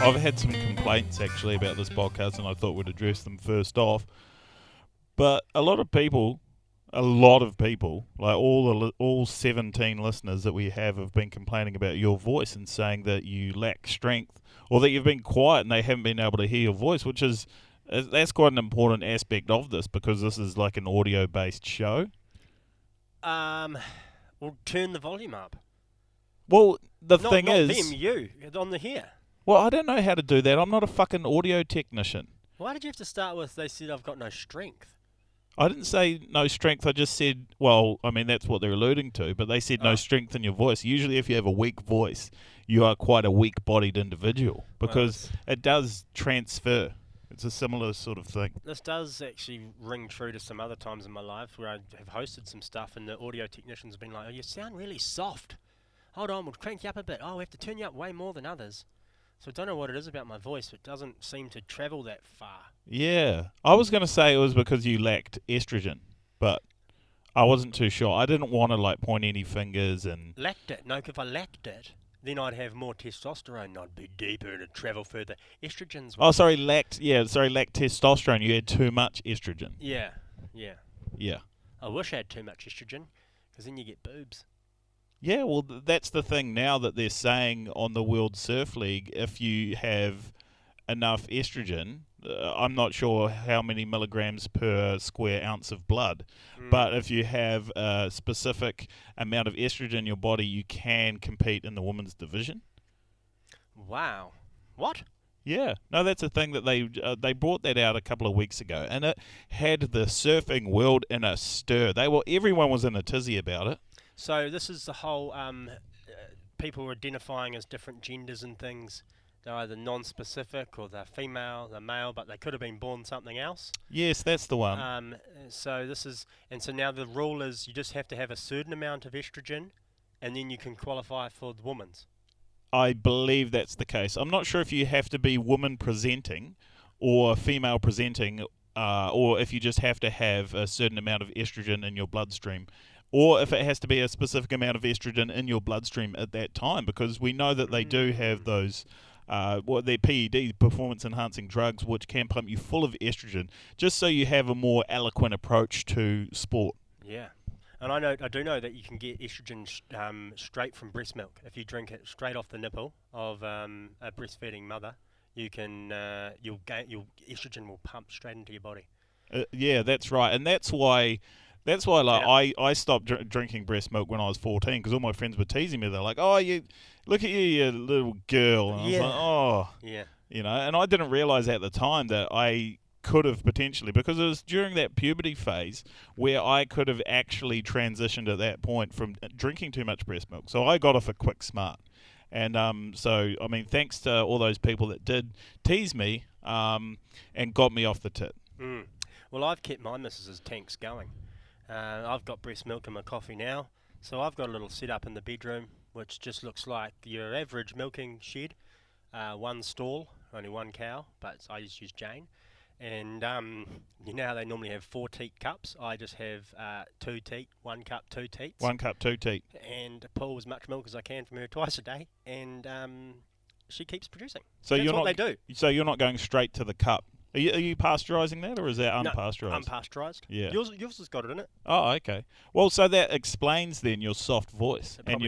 I've had some complaints actually about this podcast, and I thought we'd address them first off. But a lot of people, like all 17 listeners that we have been complaining about your voice and saying that you lack strength, or that you've been quiet and they haven't been able to hear your voice, which is that's quite an important aspect of this because this is like an audio-based show. Well, turn the volume up. Well, the Not thing is, them, you on the here. well, I don't know how to do that. I'm not a fucking audio technician. Why did you have to start with? They said I've got no strength. I didn't say no strength. I just said, well, I mean, that's what they're alluding to, but they said no strength in your voice. Usually if you have a weak voice, you are quite a weak-bodied individual because it does transfer. It's a similar sort of thing. This does actually ring true to some other times in my life where I have hosted some stuff and the audio technicians have been like, oh, you sound really soft. Hold on, we'll crank you up a bit. Oh, we have to turn you up way more than others. So I don't know what it is about my voice, but it doesn't seem to travel that far. Yeah. I was going to say it was because you lacked estrogen, but I wasn't too sure. I didn't want to like point any fingers and... Lacked it? No, if I lacked it, then I'd have more testosterone and I'd be deeper and it'd travel further. Estrogen's... Oh, sorry, lacked testosterone. You had too much estrogen. Yeah. Yeah. I wish I had too much estrogen, because then you get boobs. Yeah, well, that's the thing now that they're saying on the World Surf League, if you have enough estrogen, I'm not sure how many milligrams per square ounce of blood, but if you have a specific amount of estrogen in your body, you can compete in the women's division. Wow. What? Yeah, no, that's a thing that they brought that out a couple of weeks ago, and it had the surfing world in a stir. Everyone was in a tizzy about it. So this is the whole people identifying as different genders and things. They're either non-specific or they're female, they're male, but they could have been born something else. Yes, that's the one. So now the rule is you just have to have a certain amount of estrogen, and then you can qualify for the women's. I believe that's the case. I'm not sure if you have to be woman presenting or female presenting, or if you just have to have a certain amount of estrogen in your bloodstream, or if it has to be a specific amount of estrogen in your bloodstream at that time, because we know that they do have those, they're PEDs, performance-enhancing drugs, which can pump you full of estrogen, just so you have a more eloquent approach to sport. Yeah. And I do know that you can get estrogen straight from breast milk. If you drink it straight off the nipple of a breastfeeding mother, you can your estrogen will pump straight into your body. Yeah, that's right, and that's why I stopped drinking breast milk when I was 14 because all my friends were teasing me. They're like, "Oh, you look at you little girl," and I was like, "Oh, yeah." And I didn't realize at the time that I could have potentially, because it was during that puberty phase where I could have actually transitioned at that point from drinking too much breast milk. So I got off a quick smart. And so, I mean, thanks to all those people that did tease me and got me off the tit. Well, I've kept my missus's tanks going. I've got breast milk in my coffee now. So I've got a little setup in the bedroom, which just looks like your average milking shed. One stall, only one cow, but I just use Jane. And you know how they normally have 4 teat cups? I just have 2 teat, 1 cup, 2 teats. 1 cup, 2 teat. And pull as much milk as I can from her twice a day, and she keeps producing. So that's what they do. So you're not going straight to the cup. Are you pasteurising that, or is that unpasteurised? No, unpasteurised. Yeah. Yours has got it in it. Oh, okay. Well, so that explains then your soft voice and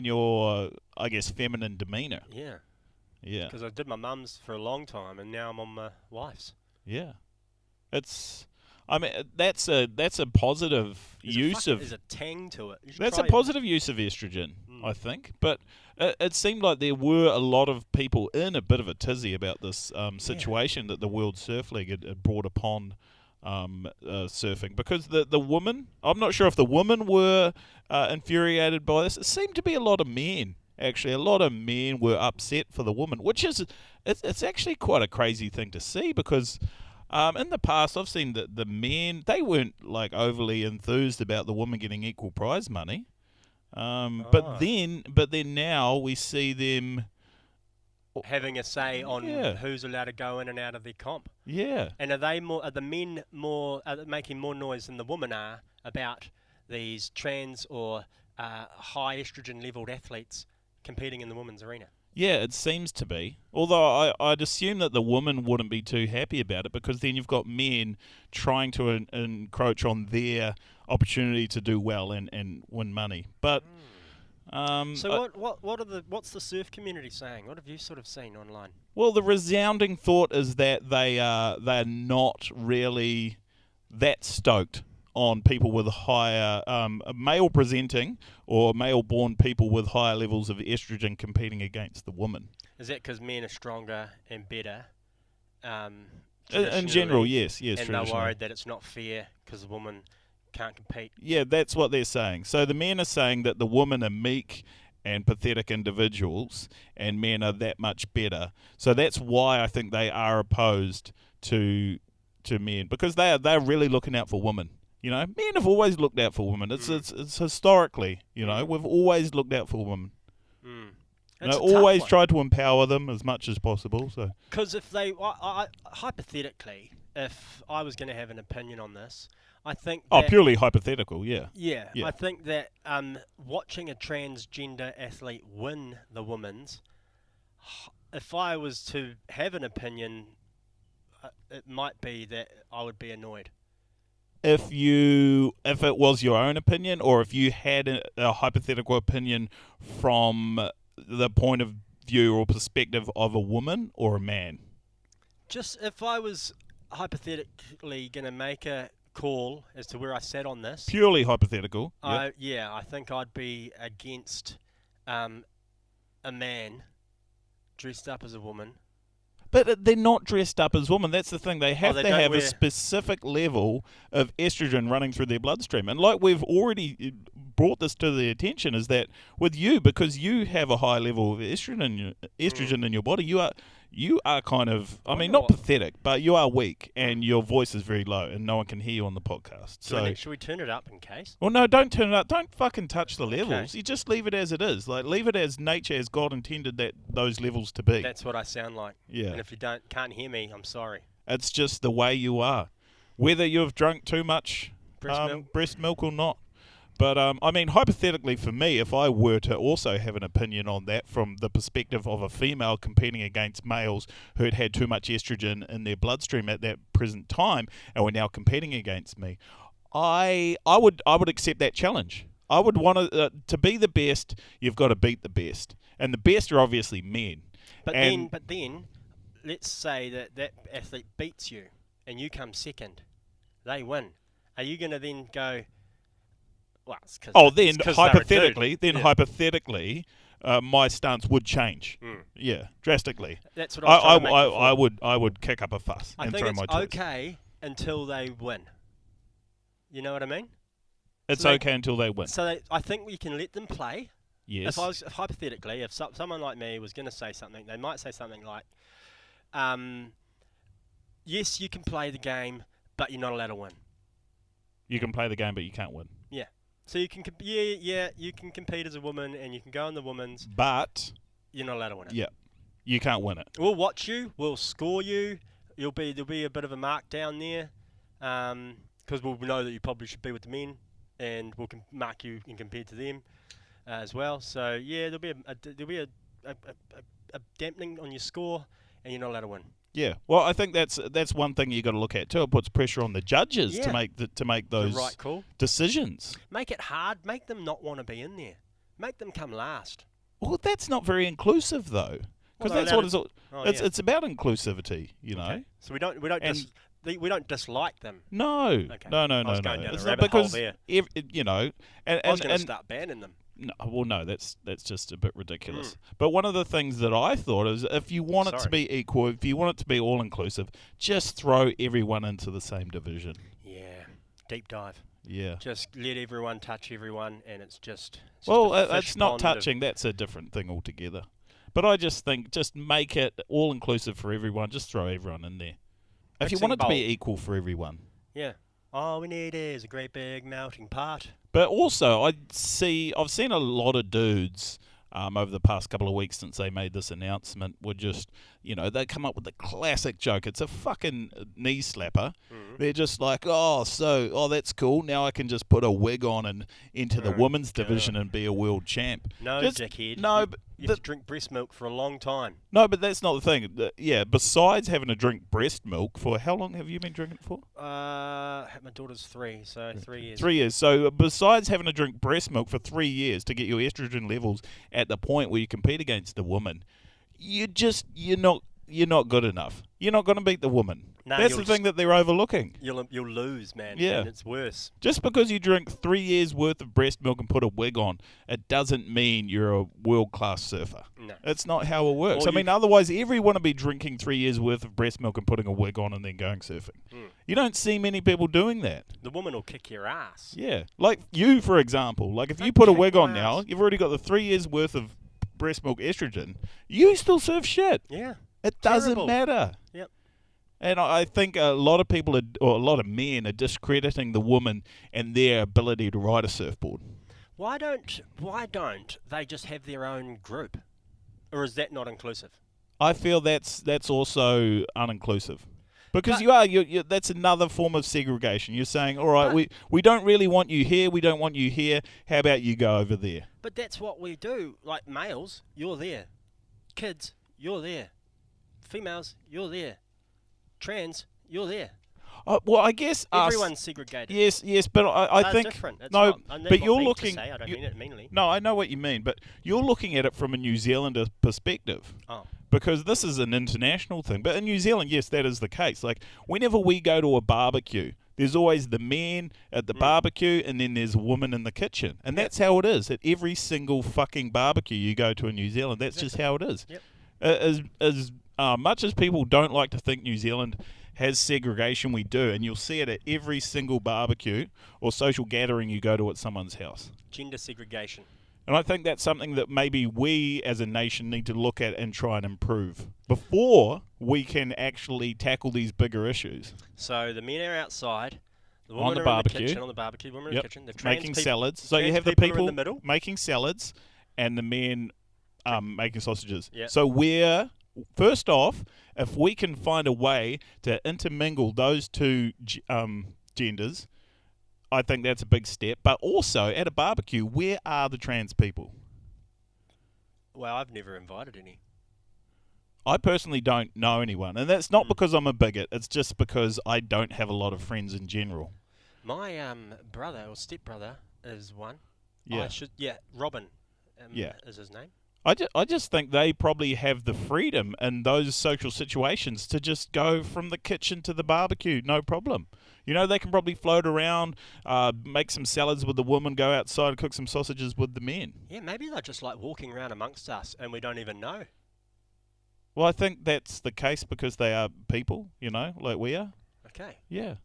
your I guess feminine demeanour. Yeah. Yeah. Because I did my mum's for a long time, and now I'm on my wife's. Yeah, that's a positive use of. There's a tang to it. That's a positive use of estrogen, I think. But it seemed like there were a lot of people in a bit of a tizzy about this situation that the World Surf League had brought upon surfing, because the women. I'm not sure if the women were infuriated by this. It seemed to be a lot of men. Actually, a lot of men were upset for the woman, which is it's actually quite a crazy thing to see, because in the past I've seen that the men, they weren't like overly enthused about the woman getting equal prize money, but then now we see them having a say on who's allowed to go in and out of their comp. Yeah. And are the men making more noise than the women are about these trans or high estrogen leveled athletes competing in the women's arena? Yeah, it seems to be. Although I'd assume that the woman wouldn't be too happy about it, because then you've got men trying to encroach on their opportunity to do well and win money. But So what's the surf community saying? What have you sort of seen online? well, the resounding thought is that they're not really that stoked on people with higher male presenting or male born people with higher levels of estrogen competing against the woman. Is that because men are stronger and better? In general, yes, and they're traditionally. worried that it's not fair because the woman can't compete. Yeah, that's what they're saying. So the men are saying that the women are meek and pathetic individuals, and men are that much better. So that's why I think they are opposed to men, because they're really looking out for women. You know, men have always looked out for women. It's historically, you know, we've always looked out for women. You know, always tried to empower them as much as possible. So because if hypothetically, if I was going to have an opinion on this, I think purely hypothetical, yeah. Yeah, I think that watching a transgender athlete win the women's, if I was to have an opinion, it might be that I would be annoyed. If it was your own opinion, or if you had a hypothetical opinion from the point of view or perspective of a woman or a man? Just if I was hypothetically going to make a call as to where I sat on this. Purely hypothetical. I think I'd be against a man dressed up as a woman. But they're not dressed up as women. That's the thing. They have to have a specific level of estrogen running through their bloodstream. And like we've already brought this to the attention, is that with you, because you have a high level of estrogen in your body, you are kind of, I mean, not pathetic, but you are weak, and your voice is very low, and no one can hear you on the podcast. So should we turn it up in case? Well, no, don't turn it up. Don't fucking touch the levels. Okay. You just leave it as it is. Like, leave it as nature, as God intended those levels to be. That's what I sound like. Yeah. And if you can't hear me, I'm sorry. It's just the way you are. Whether you've drunk too much breast milk or not. But, I mean, hypothetically for me, if I were to also have an opinion on that from the perspective of a female competing against males who had too much estrogen in their bloodstream at that present time and were now competing against me, I would accept that challenge. I would want to be the best, you've got to beat the best. And the best are obviously men. But then, let's say that athlete beats you and you come second. They win. Are you going to then go... Well, hypothetically, my stance would change. Yeah, drastically. That's what I would kick up a fuss and throw my toys. I think it's okay until they win. You know what I mean? It's okay until they win. So I think we can let them play. Yes. Hypothetically, if someone like me was going to say something, they might say something like, "Yes, you can play the game, but you're not allowed to win." You can play the game, but you can't win. Yeah. So you can you can compete as a woman and you can go in the women's, but you're not allowed to win it. Yeah, you can't win it. We'll watch you. We'll score you. There'll be a bit of a mark down there, because we'll know that you probably should be with the men, and we'll mark you and compare to them as well. So yeah, there'll be a dampening on your score, and you're not allowed to win. Yeah, well, I think that's one thing you got to look at too. It puts pressure on the judges to make those right call. Decisions. Make it hard. Make them not want to be in there. Make them come last. Well, that's not very inclusive though, because that's what it's all. It's about inclusivity, you know. Okay. So we don't dislike them. No, okay. no. I was going down it's a not rabbit hole because there. You know, and I was going to start banning them. No, well, no, that's just a bit ridiculous. But one of the things that I thought is, if you want it to be equal, if you want it to be all inclusive, just throw everyone into the same division. Yeah, deep dive. Yeah, just let everyone touch everyone, and it's just it's not touching. That's a different thing altogether. But I just think, just make it all inclusive for everyone. Just throw everyone in there. If you want it to be equal for everyone. Yeah. All we need is a great big melting pot. But also, I've seen a lot of dudes over the past couple of weeks since they made this announcement were just, they come up with the classic joke. It's a fucking knee slapper. They're just like, that's cool. Now I can just put a wig on and enter the women's division and be a world champ. No, dickhead. No, You have to drink breast milk for a long time. No, but that's not the thing. Yeah, besides having to drink breast milk for how long have you been drinking it for? My daughter's 3, so 3 years. 3 years. So besides having to drink breast milk for 3 years to get your estrogen levels at the point where you compete against the woman, you're not good enough. You're not going to beat the woman. No, That's the thing that they're overlooking. You'll lose, man. Yeah. And it's worse. Just because you drink 3 years worth of breast milk and put a wig on, it doesn't mean you're a world-class surfer. No. It's not how it works. Or I mean, otherwise everyone would be drinking 3 years worth of breast milk and putting a wig on and then going surfing. You don't see many people doing that. The woman will kick your ass. Yeah. Like you, for example. Like if you put a wig on now, you've already got the 3 years worth of breast milk estrogen. You still surf shit. Yeah. It doesn't Terrible. matter. Yep. And I think a lot of people, or a lot of men, are discrediting the woman and their ability to ride a surfboard. Why don't they just have their own group? Or is that not inclusive? I feel that's also uninclusive. Because you're that's another form of segregation. You're saying, all right, we don't really want you here, we don't want you here, how about you go over there? But that's what we do. Like males, you're there. Kids, you're there. Females, you're there. Trans, you're there. Well, I guess everyone's segregated. Yes, but I think different. It's no, not. but you're looking. I don't mean it meanly. No, I know what you mean, but you're looking at it from a New Zealander perspective. Oh. Because this is an international thing. But in New Zealand, yes, that is the case. Like whenever we go to a barbecue, there's always the man at the barbecue, and then there's a woman in the kitchen, and that's how it is at every single fucking barbecue you go to in New Zealand. That's just how it is. Yep. As much as people don't like to think New Zealand has segregation, we do, and you'll see it at every single barbecue or social gathering you go to at someone's house. Gender segregation. And I think that's something that maybe we as a nation need to look at and try and improve before we can actually tackle these bigger issues. So the men are outside, the on women the are barbecue, in the kitchen, on the barbecue, women are in the kitchen, the trans making people, salads. So you have the people are people in the middle. making salads and the men making sausages. Yep. So we're first off, if we can find a way to intermingle those two genders, I think that's a big step. But also, at a barbecue, where are the trans people? Well, I've never invited any. I personally don't know anyone. And that's not because I'm a bigot. It's just because I don't have a lot of friends in general. My brother or stepbrother is one. Yeah. Robin is his name. I just think they probably have the freedom in those social situations to just go from the kitchen to the barbecue, no problem. You know, they can probably float around, make some salads with the woman, go outside and cook some sausages with the men. Yeah, maybe they're just like walking around amongst us and we don't even know. Well, I think that's the case because they are people, you know, like we are. Okay. Yeah.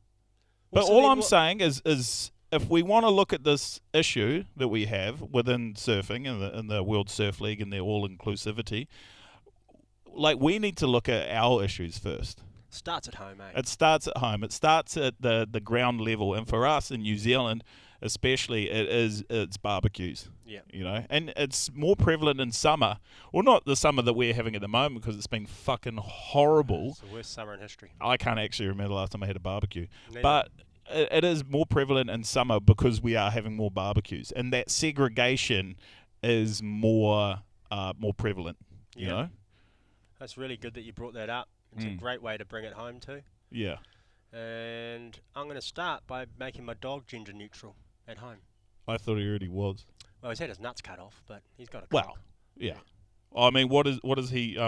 Well, but so all then I'm saying is if we want to look at this issue that we have within surfing and the World Surf League and their all-inclusivity, like we need to look at our issues first. Starts at home, eh? It starts at home. It starts at the ground level. And for us in New Zealand, especially, it's barbecues. Yeah. You know, and it's more prevalent in summer. Well, not the summer that we're having at the moment because it's been fucking horrible. It's the worst summer in history. I can't actually remember the last time I had a barbecue. Neither. But it is more prevalent in summer because we are having more barbecues. And that segregation is more prevalent, you know? That's really good that you brought that up. It's a great way to bring it home too. Yeah. And I'm going to start by making my dog gender neutral at home. I thought he already was. Well, he's had his nuts cut off, but he's got a Well, yeah. I mean, what does he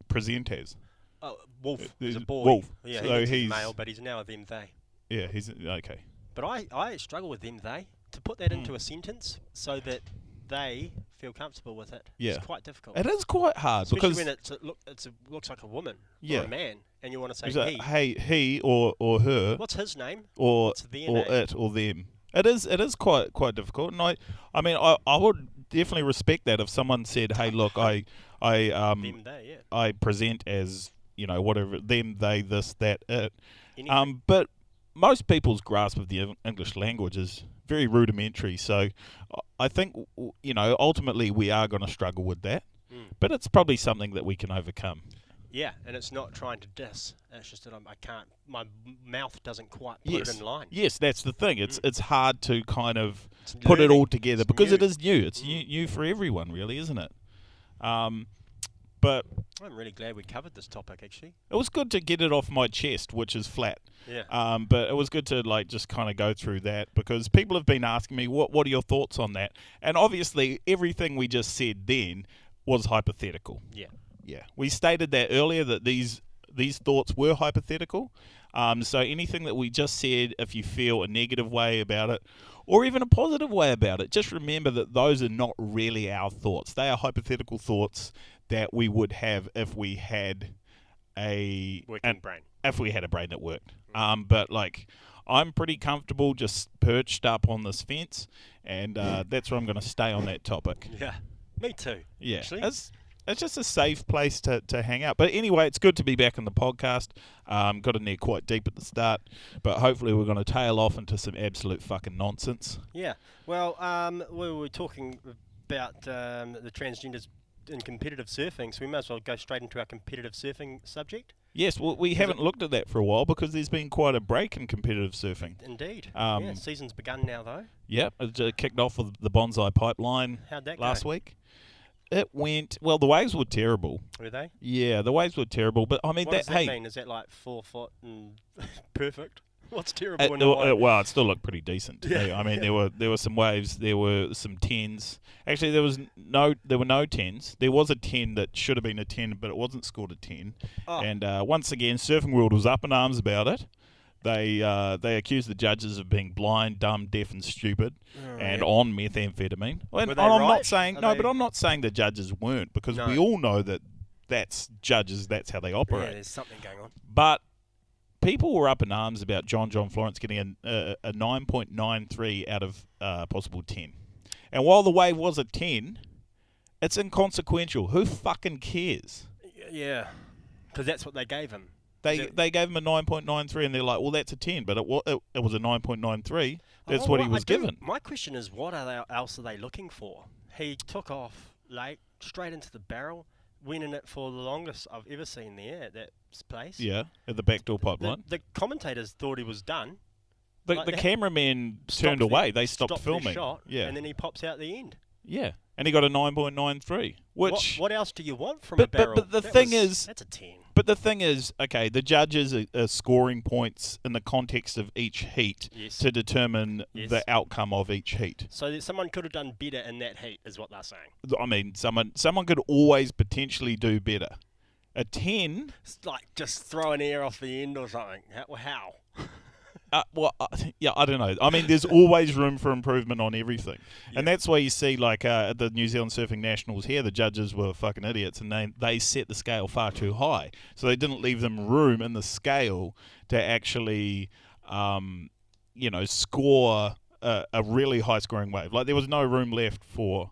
present as? Oh, wolf. He's a boy. Wolf. Yeah, So he's male, but he's now a them, they. Yeah, he's okay. But I struggle with them, they. To put that into a sentence so that they feel comfortable with it. Yeah. It's quite difficult. It is quite hard especially because when it looks like a woman or Yeah. a man, and you want to say is it, he. hey, he or her What's his name? or What's their or name? it or them. It is quite difficult, and I mean I would definitely respect that if someone said, hey, look, Them, they, yeah. I present as, you know, whatever, them, they, this, that, it. Anything. But most people's grasp of the English language is very rudimentary, so I think, you know, ultimately we are going to struggle with that, but it's probably something that we can overcome. Yeah, and it's not trying to diss. It's just that I can't. My mouth doesn't quite put it in line. Yes, that's the thing. It's hard to kind of put it all together because it is new. It's new for everyone, really, isn't it? But I'm really glad we covered this topic, actually. it was good to get it off my chest, which is flat. Yeah. But it was good to just kind of go through that, because people have been asking me, what are your thoughts on that? And obviously everything we just said then was hypothetical. Yeah. Yeah. We stated that earlier, that these thoughts were hypothetical. So anything that we just said, if you feel a negative way about it, or even a positive way about it, just remember that those are not really our thoughts. They are hypothetical thoughts that we would have if we had a brain. If we had a brain that worked. But I'm pretty comfortable just perched up on this fence, and that's where I'm going to stay on that topic. Yeah, me too. Yeah, actually. it's just a safe place to hang out. But anyway, it's good to be back on the podcast. Got in there quite deep at the start, but hopefully we're going to tail off into some absolute fucking nonsense. Yeah. Well, we were talking about the transgenders in competitive surfing, so we might as well go straight into our competitive surfing subject. Yes, well, we haven't looked at that for a while because there's been quite a break in competitive surfing. Indeed. Yeah, season's begun now, though. Yep, it kicked off with the Bonsai Pipeline. How'd that last go? week. It went well. The waves were terrible. Were they? Yeah, the waves were terrible. But I mean, what does that mean? Is that like 4 foot and perfect? What's terrible? Well, it still looked pretty decent to me. I mean, there were some waves. There were some 10s. Actually, there were no 10s. There was a 10 that should have been a 10, but it wasn't scored a 10. Oh. And once again, Surfing World was up in arms about it. They accused the judges of being blind, dumb, deaf, and stupid, and on methamphetamine. And Were they I'm right? not saying but I'm not saying the judges weren't, because we all know that that's judges. That's how they operate. Yeah, there's something going on. But people were up in arms about John Florence getting a 9.93 out of possible 10. And while the wave was a 10, it's inconsequential. Who fucking cares? Yeah, because that's what they gave him. They gave him a 9.93, and they're like, well, that's a 10, but it was a 9.93. That's what he was given. My question is, what else are they looking for? He took off late, straight into the barrel, went in it for the longest I've ever seen there at that place. Yeah, at the backdoor pipeline. The commentators thought he was done. The cameramen turned away. They stopped filming. Shot, yeah, and then he pops out the end. Yeah, and he got a 9.93. Which what else do you want from a barrel? But the thing is, that's a 10. But the thing is, okay, the judges are scoring points in the context of each heat to determine the outcome of each heat. So someone could have done better in that heat, is what they're saying. I mean, someone could always potentially do better. A 10... It's like just throwing air off the end or something. How? I don't know. I mean, there's always room for improvement on everything. Yeah. And that's why you see, at the New Zealand Surfing Nationals here, the judges were fucking idiots, and they set the scale far too high. So they didn't leave them room in the scale to actually, score a really high-scoring wave. Like, there was no room left for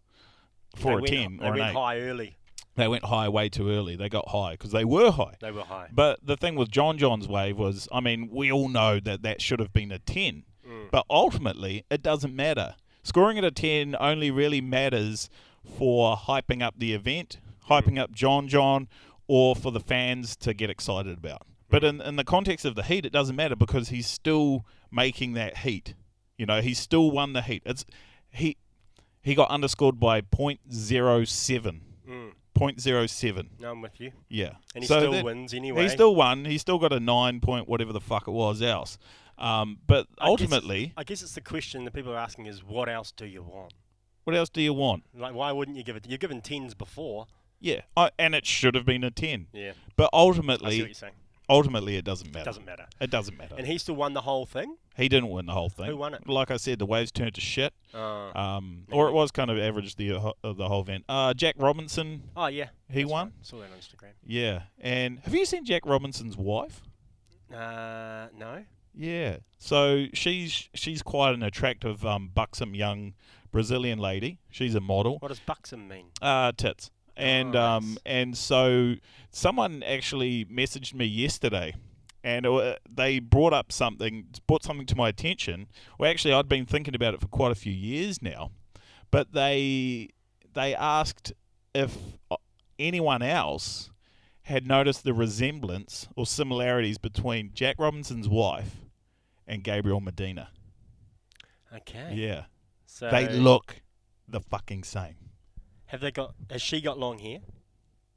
a 10 or an 8. They went high early. They went high way too early. They got high because they were high. They were high. But the thing with John's wave was, I mean, we all know that should have been a 10. But ultimately, it doesn't matter. Scoring at a 10 only really matters for hyping up the event, hyping up John, or for the fans to get excited about. But in the context of the heat, it doesn't matter because he's still making that heat. He still won the heat. He got underscored by 0.07. 0.07. No, I'm with you. Yeah. And he still wins anyway. He still won. He still got a 9 point whatever the fuck it was else. But ultimately... I guess it's the question that people are asking is, what else do you want? What else do you want? Like, why wouldn't you give it... You're given 10s before. Yeah. And it should have been a 10. Yeah. But ultimately... I see what you're saying. Ultimately, it doesn't matter. It doesn't matter. And he still won the whole thing? He didn't win the whole thing. Who won it? Like I said, the waves turned to shit. Or it was kind of average the whole event. Jack Robinson. Oh, yeah. He won. Right. Saw that on Instagram. Yeah. And have you seen Jack Robinson's wife? No. Yeah. So she's quite an attractive, buxom young Brazilian lady. She's a model. What does buxom mean? Tits. And nice. And so someone actually messaged me yesterday, and they brought something to my attention. Well, actually, I'd been thinking about it for quite a few years now, but they asked if anyone else had noticed the resemblance or similarities between Jack Robinson's wife and Gabriel Medina. Okay. Yeah. So they look the fucking same. Has she got long hair?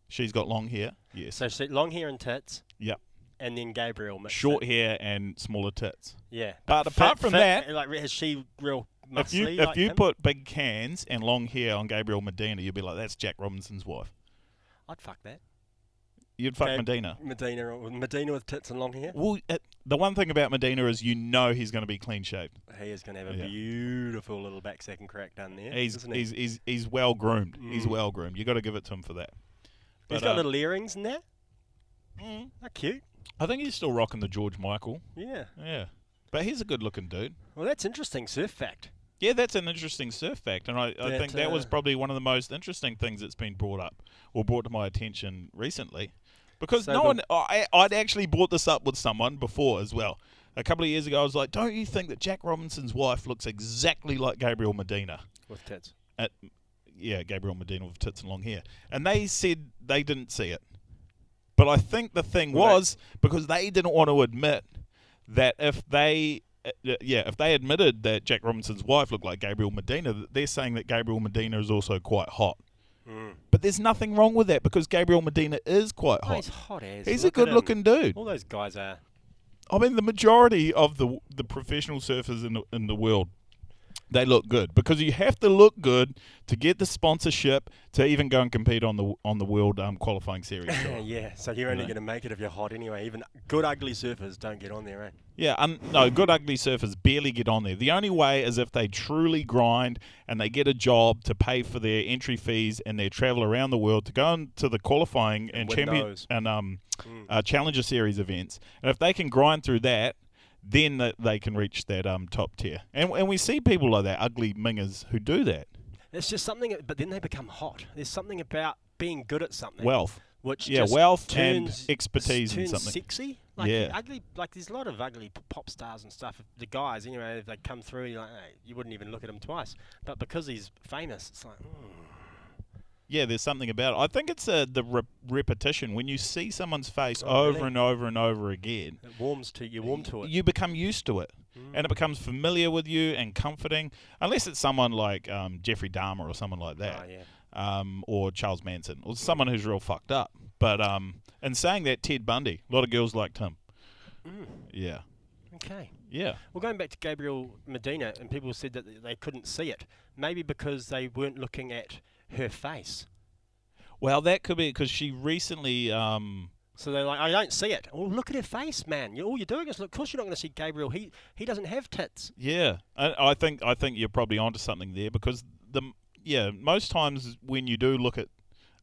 She's got long hair. Yes. So long hair and tits. Yep. And then Gabriel mixed Short it. hair and smaller tits. Yeah. But apart from that, like, is she real if muscly? you like him? put big cans and long hair on Gabriel Medina, you'd be like, that's Jack Robinson's wife. I'd fuck that. You'd fuck Medina. Medina with tits and long hair. Well, the one thing about Medina is he's going to be clean shaved. He is going to have a beautiful little backsack and crack done there. He's well groomed. He's well groomed. You got to give it to him for that. He's got little earrings in there. How cute. I think he's still rocking the George Michael. Yeah. Yeah. But he's a good looking dude. Well, that's interesting surf fact. Yeah, that's an interesting surf fact, and I think that was probably one of the most interesting things that's been brought to my attention recently. Because I'd actually brought this up with someone before as well. A couple of years ago, I was like, don't you think that Jack Robinson's wife looks exactly like Gabriel Medina? With tits. Gabriel Medina with tits and long hair. And they said they didn't see it. But I think the thing was, because they didn't want to admit that if they admitted that Jack Robinson's wife looked like Gabriel Medina, they're saying that Gabriel Medina is also quite hot. But there's nothing wrong with that because Gabriel Medina is quite hot. He's hot as. He's a good-looking dude. All those guys are. I mean, the majority of the professional surfers in the world, they look good because you have to look good to get the sponsorship to even go and compete on the world qualifying series. Sure. Yeah, so you're only going to make it if you're hot anyway. Even good ugly surfers don't get on there, eh? Yeah, no, good ugly surfers barely get on there. The only way is if they truly grind and they get a job to pay for their entry fees and their travel around the world to go into the qualifying and Challenger Series events. And if they can grind through that, then they can reach that top tier. And we see people like that, ugly mingers, who do that. It's just something, but then they become hot. There's something about being good at something. Wealth. Which wealth and expertise in something. Sexy. Ugly. Like there's a lot of ugly pop stars and stuff. The guys, anyway, if they come through, you're like, hey, you wouldn't even look at him twice. But because he's famous, it's like, Yeah, there's something about it. I think it's the repetition. When you see someone's face over and over and over again, it warms to you. Warm to it. You become used to it, and it becomes familiar with you and comforting. Unless it's someone like Jeffrey Dahmer or someone like that, or Charles Manson, or someone who's real fucked up. But in saying that, Ted Bundy, a lot of girls liked him. Yeah. Okay. Yeah. Well, going back to Gabriel Medina, and people said that they couldn't see it, maybe because they weren't looking at her face. Well, that could be because she recently. So they're like, I don't see it. Oh, look at her face, man. All you're doing is look. Of course, you're not going to see Gabriel. He doesn't have tits. Yeah, I think you're probably onto something there because most times when you do look at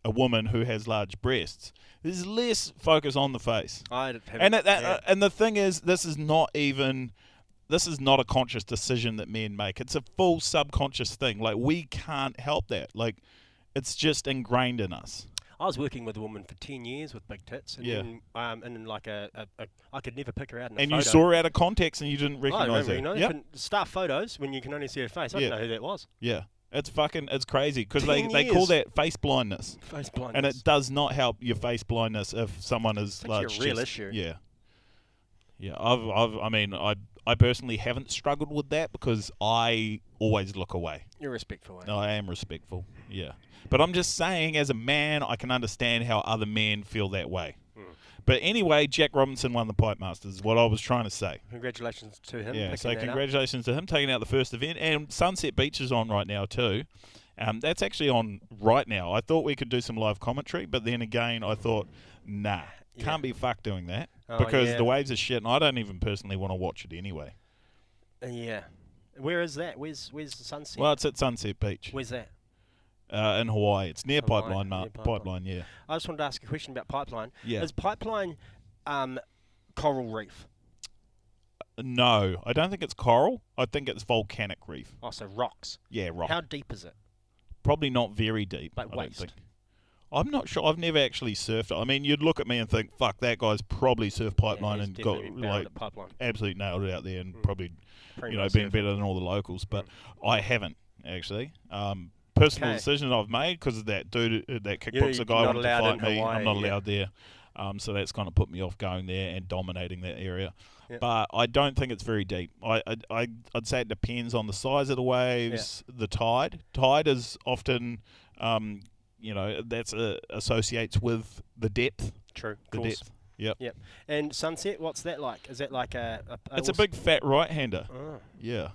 a woman who has large breasts, there's less focus on the face. And the thing is, this is not a conscious decision that men make. It's a full subconscious thing. Like, we can't help that. Like, it's just ingrained in us. I was working with a woman for 10 years with big tits, and then, and like I could never pick her out in a photo. And you saw her out of context, and you didn't recognise her. Staff photos when you can only see her face. I didn't know who that was. Yeah, it's crazy because they call that face blindness. Face blindness, and it does not help your face blindness if someone is large. It's a real issue. Yeah, yeah. I personally haven't struggled with that because I always look away. You're respectful. No, I am respectful. Yeah. But I'm just saying, as a man, I can understand how other men feel that way. But anyway, Jack Robinson won the Pipe Masters, is what I was trying to say. Congratulations to him. Yeah, so congratulations to him taking out the first event. And Sunset Beach is on right now too. That's actually on right now. I thought we could do some live commentary, but then again, I thought, nah, can't be fucked doing that. Because the waves are shit, and I don't even personally want to watch it anyway. Yeah. Where is that? Where's the Sunset? Well, it's at Sunset Beach. Where's that? In Hawaii. It's near Pipeline, Mark. Pipeline, yeah. I just wanted to ask a question about Pipeline. Yeah. Is Pipeline coral reef? No, I don't think it's coral. I think it's volcanic reef. Oh, so rocks. Yeah, rock. How deep is it? Probably not very deep. Like waist? I'm not sure. I've never actually surfed it. I mean, you'd look at me and think, fuck, that guy's probably surfed Pipeline and got absolutely nailed it out there and probably been better than all the locals. But I haven't, actually. Personal decision I've made because of that dude, that kickboxer guy wanted to fight me. I'm not allowed there. So that's kind of put me off going there and dominating that area. Yep. But I don't think it's very deep. I'd say it depends on the size of the waves, the tide. Tide is often, that's associates with the depth. True. The depth. Yep. And sunset, what's that like? Is that like It's a big fat right-hander. Oh. Yeah.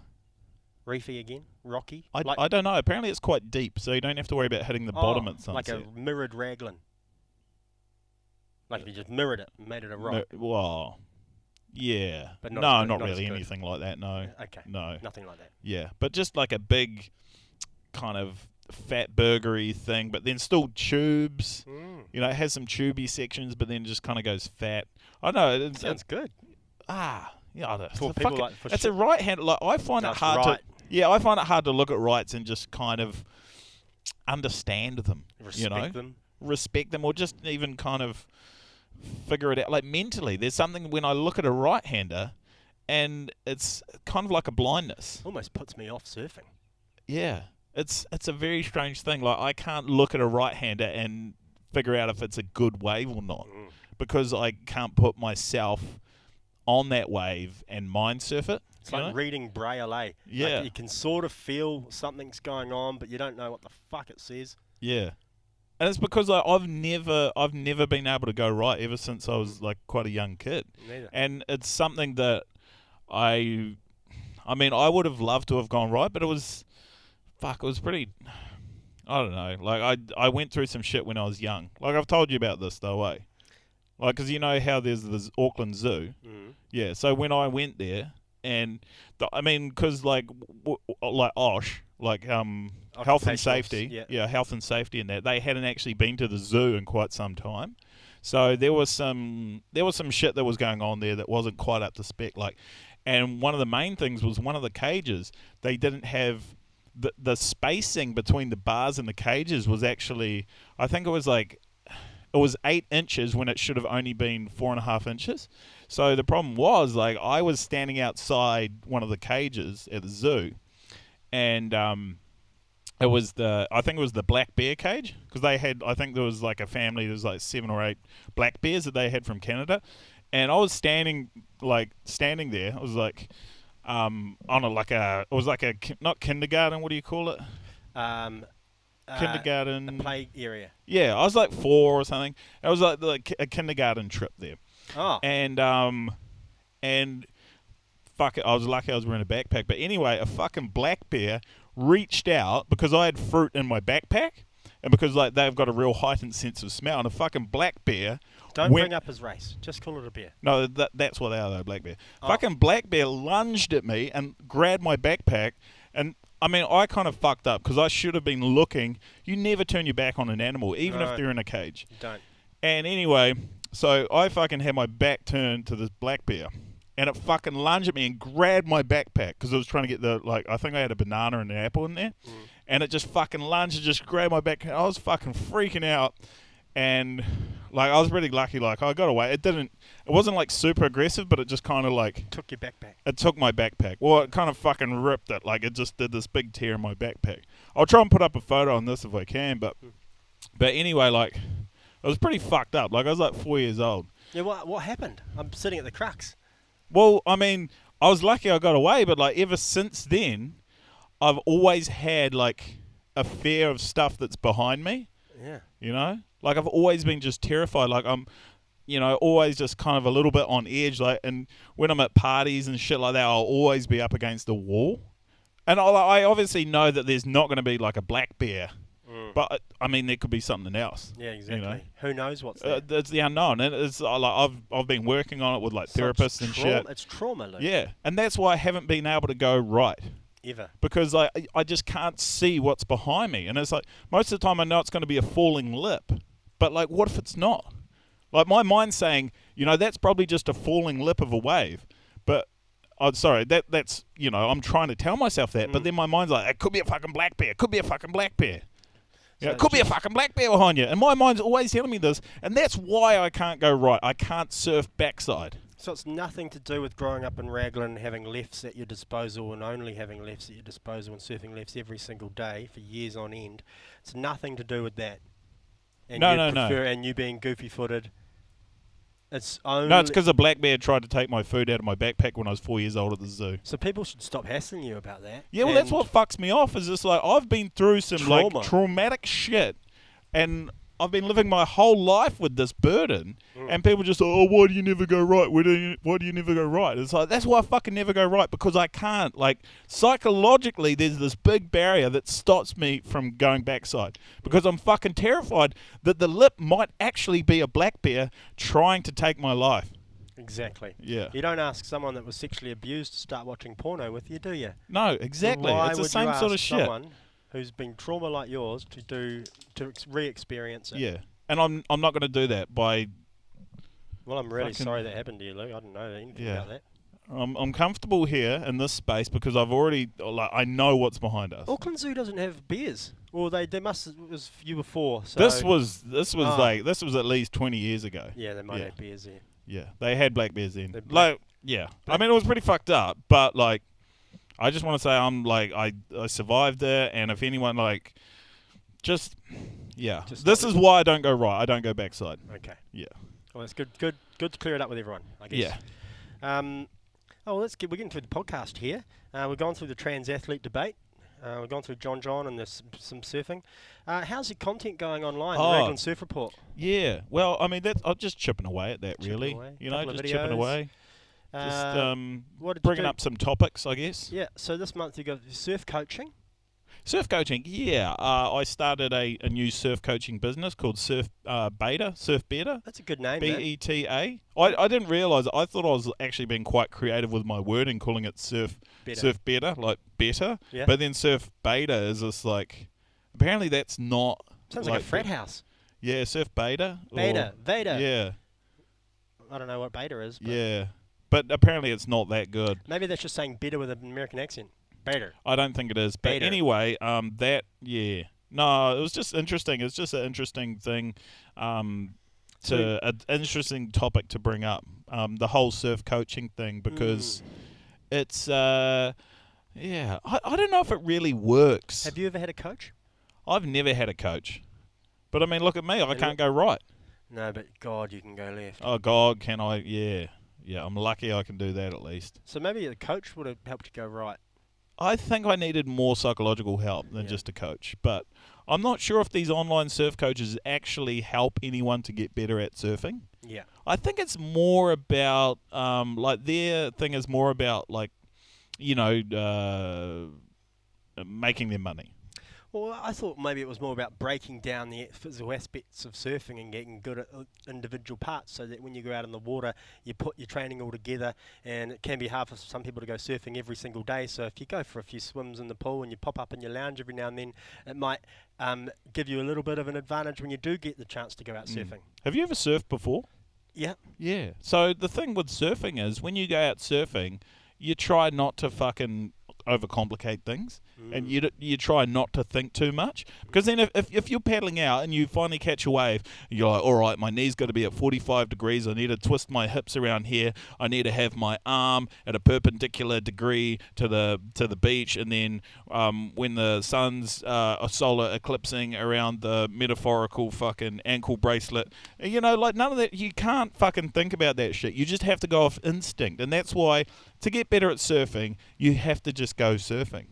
Reefy again? Rocky? I don't know. Apparently it's quite deep, so you don't have to worry about hitting the bottom at sunset. Like a mirrored raglan. Like if you just mirrored it and made it a rock. Well, yeah. But not as really good. anything like that, no. Okay. No. Nothing like that. Yeah, but just like a big kind of fat burgery thing, but then still tubes. It has some tubey sections, but then just kind of goes fat. I don't know. Sounds good. Yeah, I don't For people like for it's shit. a right hand. Like I find it hard right. to. Yeah, I find it hard to look at rights and just kind of understand them. Respect them, or just even kind of figure it out. Like mentally, there's something when I look at a right-hander, and it's kind of like a blindness. Almost puts me off surfing. Yeah, it's a very strange thing. Like I can't look at a right-hander and figure out if it's a good wave or not, because I can't put myself on that wave and mind surf it. It's like reading Braille. Yeah. Like you can sort of feel something's going on, but you don't know what the fuck it says. Yeah. And it's because I've never been able to go right ever since I was like quite a young kid. Neither. And it's something that I would have loved to have gone right, but it was pretty, I don't know. Like I went through some shit when I was young. Like I've told you about this though, eh? Like, because you know how there's the Auckland Zoo? Yeah, so when I went there, and, because like OSH, like health and safety, health and safety and that, they hadn't actually been to the zoo in quite some time. So there was some shit that was going on there that wasn't quite up to spec. Like, and one of the main things was one of the cages, they didn't have the spacing between the bars and the cages was actually, I think it was 8 inches when it should have only been 4.5 inches. So the problem was, like, I was standing outside one of the cages at the zoo, and I think it was the black bear cage, because they had, I think there was like a family, there was like 7 or 8 black bears that they had from Canada, and I was standing there. I was like, it was like not kindergarten. What do you call it? Kindergarten. A play area. Yeah, I was like 4 or something. It was like a kindergarten trip there. Oh. And fuck it, I was lucky I was wearing a backpack. But anyway, a fucking black bear reached out because I had fruit in my backpack, and because like they've got a real heightened sense of smell. And a fucking black bear. Don't bring up his race. Just call it a bear. No, that's what they are, though, black bear. Oh. Fucking black bear lunged at me and grabbed my backpack, and I kind of fucked up because I should have been looking. You never turn your back on an animal, even if they're in a cage. You don't. And anyway, so I fucking had my back turned to this black bear, and it fucking lunged at me and grabbed my backpack because I was trying to get I think I had a banana and an apple in there, and it just fucking lunged and just grabbed my back. I was fucking freaking out, and like I was really lucky. Like I got away. It wasn't like super aggressive, but it just kind of like took your backpack. It took my backpack. Well, it kind of fucking ripped it. Like it just did this big tear in my backpack. I'll try and put up a photo on this if I can, but anyway, like it was pretty fucked up. Like I was like 4 years old. Yeah, what happened? I'm sitting at the crux. Well, I was lucky I got away, but like ever since then, I've always had like a fear of stuff that's behind me. Yeah. You know? Like I've always been just terrified. Like I'm, always just kind of a little bit on edge. Like, and when I'm at parties and shit like that, I'll always be up against the wall. And I obviously know that there's not going to be like a black bear, but there could be something else. Yeah, exactly. Who knows what's there? It's the unknown, and it's like I've been working on it with like therapists and shit. It's trauma, Luke. Yeah, and that's why I haven't been able to go right. Ever. Because I just can't see what's behind me. And it's like, most of the time I know it's going to be a falling lip. But like, what if it's not? Like my mind's saying, that's probably just a falling lip of a wave. But, that's, I'm trying to tell myself that. But then my mind's like, it could be a fucking black bear. It could be a fucking black bear. So it could be a fucking black bear behind you. And my mind's always telling me this. And that's why I can't go right. I can't surf backside. So it's nothing to do with growing up in Raglan and having lefts at your disposal and only having lefts at your disposal and surfing lefts every single day for years on end. It's nothing to do with that. And No. And you being goofy-footed. It's only... No, it's because a black bear tried to take my food out of my backpack when I was 4 years old at the zoo. So people should stop hassling you about that. Yeah, well, that's what fucks me off. Is just like I've been through some Trauma. like traumatic shit, and I've been living my whole life with this burden, and people just say, "Oh, why do you never go right? Why do you never go right?" It's like that's why I fucking never go right, because I can't. Like psychologically, there's this big barrier that stops me from going backside because I'm fucking terrified that the lip might actually be a black bear trying to take my life. Exactly. Yeah. You don't ask someone that was sexually abused to start watching porno with you, do you? No, exactly. Why It's the would same you sort of ask shit. someone who's been trauma like yours to re-experience it? Yeah, and I'm not going to do that by. Well, I'm really Fucking- sorry that happened to you, Luke. I didn't know anything Yeah. about that. I'm comfortable here in this space because I've already I know what's behind us. Auckland Zoo doesn't have bears. Well, they must. It was you before. So This was Ah. this was at least 20 years ago. Yeah, they might Yeah. have bears there. Yeah, they had black bears then. They're black- Like, yeah, I mean it was pretty fucked up, but like, I just want to say I'm like I survived it, and if anyone like, just yeah, Just this not- is why I don't go right. I don't go backside. Okay. Yeah. Well, that's good. Good to clear it up with everyone, I guess. Yeah. Well, we're getting through the podcast here. We've gone through the trans athlete debate. We've gone through John, and there's some surfing. How's the content going online? The Oh. Raglan Surf Report. Yeah. Well, I mean I'm just chipping away at that, Chipping really. away. You know, Couple of just chipping videos. away. Just What did you bringing do? up some topics, I guess. Yeah. So this month you got surf coaching. Surf coaching, yeah. I started a new surf coaching business called Surf Beta. That's a good name. man. BETA. I didn't realise it. I thought I was actually being quite creative with my wording, calling it Surf Better, like better. Yeah. But then Surf Beta is just like, apparently that's not. Sounds like a frat house. Yeah, Surf Beta. Beta. Yeah, I don't know what beta is. But yeah. But apparently it's not that good. Maybe that's just saying better with an American accent. Better. I don't think it is. But Beta. anyway, yeah. No, it was just interesting. It's just an interesting thing, an interesting topic to bring up. The whole surf coaching thing, because it's I don't know if it really works. Have you ever had a coach? I've never had a coach, but I mean, look at me. I And can't go right. No, but God, you can go left. Oh God, can I? Yeah. I'm lucky I can do that at least. So maybe a coach would have helped you go right. I think I needed more psychological help than just a coach, but I'm not sure if these online surf coaches actually help anyone to get better at surfing. Yeah. I think it's more about, like their thing is more about like, making their money. Well, I thought maybe it was more about breaking down the physical aspects of surfing and getting good at individual parts, so that when you go out in the water, you put your training all together. And it can be hard for some people to go surfing every single day. So if you go for a few swims in the pool and you pop up in your lounge every now and then, it might give you a little bit of an advantage when you do get the chance to go out surfing. Have you ever surfed before? Yeah. Yeah. So the thing with surfing is when you go out surfing, you try not to fucking overcomplicate things, and you try not to think too much, because then if you're paddling out and you finally catch a wave, you're like, all right, my knee's got to be at 45 degrees, I need to twist my hips around here, I need to have my arm at a perpendicular degree to the beach, and then when the sun's solar eclipsing around the metaphorical fucking ankle bracelet, like none of that. You can't fucking think about that shit. You just have to go off instinct, and that's why to get better at surfing, you have to just go surfing.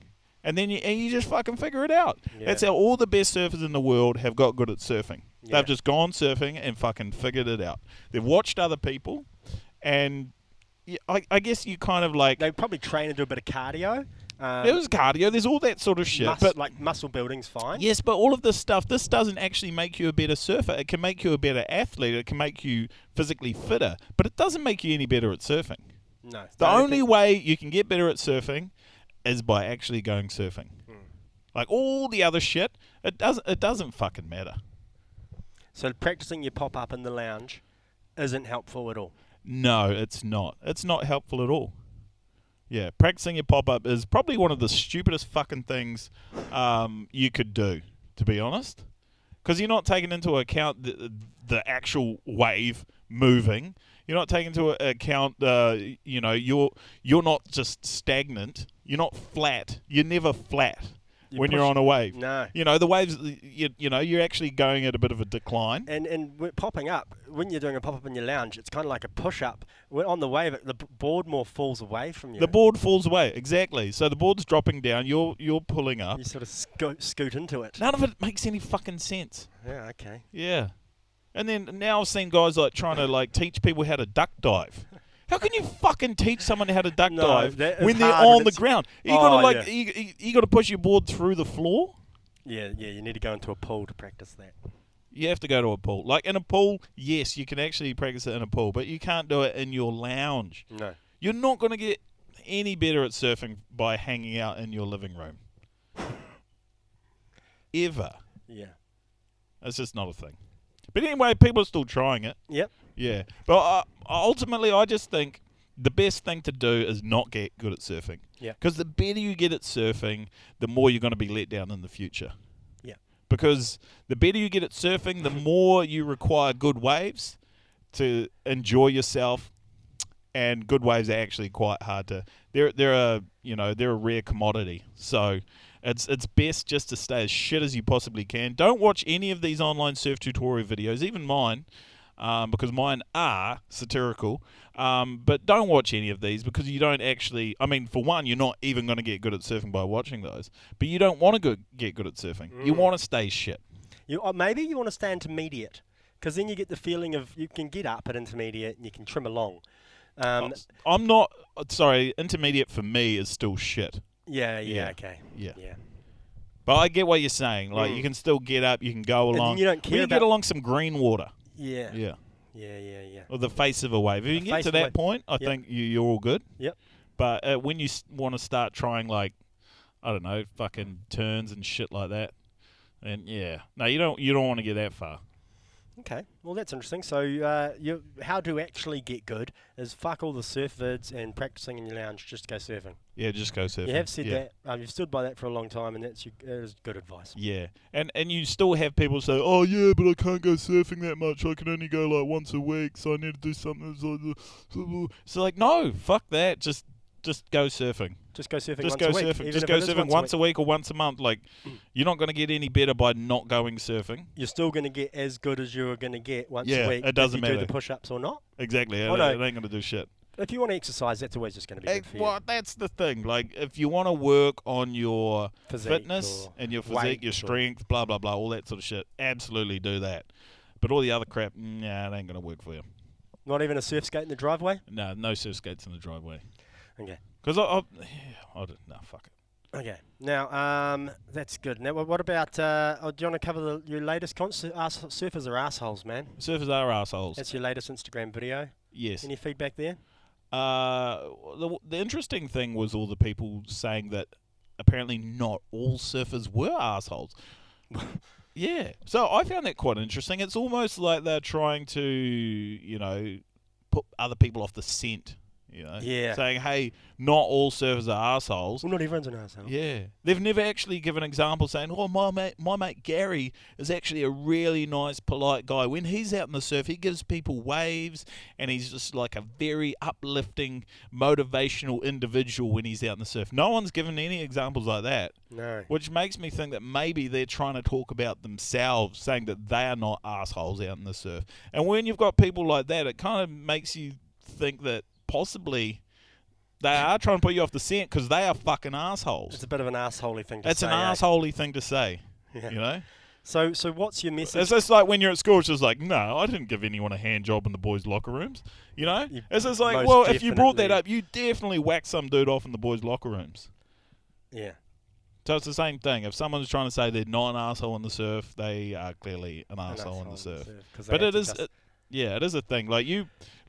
And then you just fucking figure it out. Yeah. That's how all the best surfers in the world have got good at surfing. Yeah. They've just gone surfing and fucking figured it out. They've watched other people, and I guess you kind of like... They probably train and do a bit of cardio. There was cardio, there's all that sort of shit. But like muscle building's fine. yes, but all of this stuff, this doesn't actually make you a better surfer. It can make you a better athlete. It can make you physically fitter. But it doesn't make you any better at surfing. No. The only way you can get better at surfing is by actually going surfing. Like all the other shit, it doesn't fucking matter. So practicing your pop-up in the lounge isn't helpful at all. No, it's not. It's not helpful at all. Yeah, practicing your pop-up is probably one of the stupidest fucking things you could do, to be honest. Because you're not taking into account the actual wave moving. You're not taking into account, you're not just stagnant. You're not flat. You're never flat. when you're on a wave. No. You know, the waves, you know, you're actually going at a bit of a decline. And popping up, when you're doing a pop-up in your lounge, it's kind of like a push-up. On the wave, the board more falls away from you. The board falls away, exactly. So the board's dropping down, you're pulling up. You sort of scoot into it. None of it makes any fucking sense. Yeah, okay. Yeah. And then now I've seen guys like trying to like teach people how to duck dive. How can you fucking teach someone how to duck dive when they're on the ground? You gotta you gotta push your board through the floor. Yeah, you need to go into a pool to practice that. You have to go to a pool. Like in a pool, yes, you can actually practice it in a pool, but you can't do it in your lounge. No. You're not gonna get any better at surfing by hanging out in your living room. Ever. Yeah. It's just not a thing. But anyway, people are still trying it. Yep. Yeah. But ultimately, I just think the best thing to do is not get good at surfing. Yeah. Because the better you get at surfing, the more you're going to be let down in the future. Yeah. Because the better you get at surfing, the more you require good waves to enjoy yourself. And good waves are actually quite hard to. They're a rare commodity. So it's best just to stay as shit as you possibly can. Don't watch any of these online surf tutorial videos, even mine, because mine are satirical. But don't watch any of these because you don't actually. I mean, for one, you're not even going to get good at surfing by watching those. But you don't want to get good at surfing. You want to stay shit. Maybe you want to stay intermediate, because then you get the feeling of you can get up at intermediate and you can trim along. I'm not. Sorry, intermediate for me is still shit. Yeah, okay. Yeah. Yeah. But I get what you're saying. Like, you can still get up, you can go along. And you don't care we can get along some green water. Yeah. Yeah. Yeah. Or the face of a wave. If you can get to that point, I think you're all good. Yep. But when you want to start trying, like, I don't know, fucking turns and shit like that, then no, you don't want to get that far. Okay, well that's interesting. So how to actually get good is fuck all the surf vids and practicing in your lounge. Just go surfing. Yeah, just go surfing. You have said that. You've stood by that for a long time, and that is good advice. Yeah, and you still have people say, oh yeah, but I can't go surfing that much. I can only go like once a week, so I need to do something. So like, no, fuck that. Just go surfing. Just go surfing Just once go a week. surfing. Just go surfing once a week or once a month. Like, you're not going to get any better by not going surfing. You're still going to get as good as you're going to get once a week. It doesn't matter. If you do the push-ups or not. Exactly. It ain't going to do shit. If you want to exercise, that's always just going to be good for you. Well, that's the thing. Like, if you want to work on your fitness and your physique, your strength, blah, blah, blah, all that sort of shit, absolutely do that. But all the other crap, it ain't going to work for you. Not even a surf skate in the driveway? No surf skates in the driveway. Okay. Because I don't. No, fuck it. Okay. Now, that's good. Now, what about? Do you want to cover your latest surfers are assholes, man. Surfers are assholes. That's your latest Instagram video. Yes. Any feedback there? The interesting thing was all the people saying that apparently not all surfers were assholes. Yeah. So I found that quite interesting. It's almost like they're trying to, put other people off the scent. Saying, hey, not all surfers are assholes. Well, not everyone's an asshole. Yeah. They've never actually given an example saying, oh, my mate Gary is actually a really nice, polite guy. When he's out in the surf, he gives people waves, and he's just like a very uplifting, motivational individual when he's out in the surf. No one's given any examples like that. No. Which makes me think that maybe they're trying to talk about themselves, saying that they are not assholes out in the surf. And when you've got people like that, it kind of makes you think that possibly they are trying to put you off the scent because they are fucking assholes. It's a bit of an assholey thing to say. It's an assholey thing to say, So what's your message? It's just like when you're at school, it's just like, no, I didn't give anyone a hand job in the boys' locker rooms, It's just like, well, if you brought that up, you definitely whacked some dude off in the boys' locker rooms. Yeah. So it's the same thing. If someone's trying to say they're not an asshole in the surf, they are clearly an asshole in the surf. But it is... it is a thing.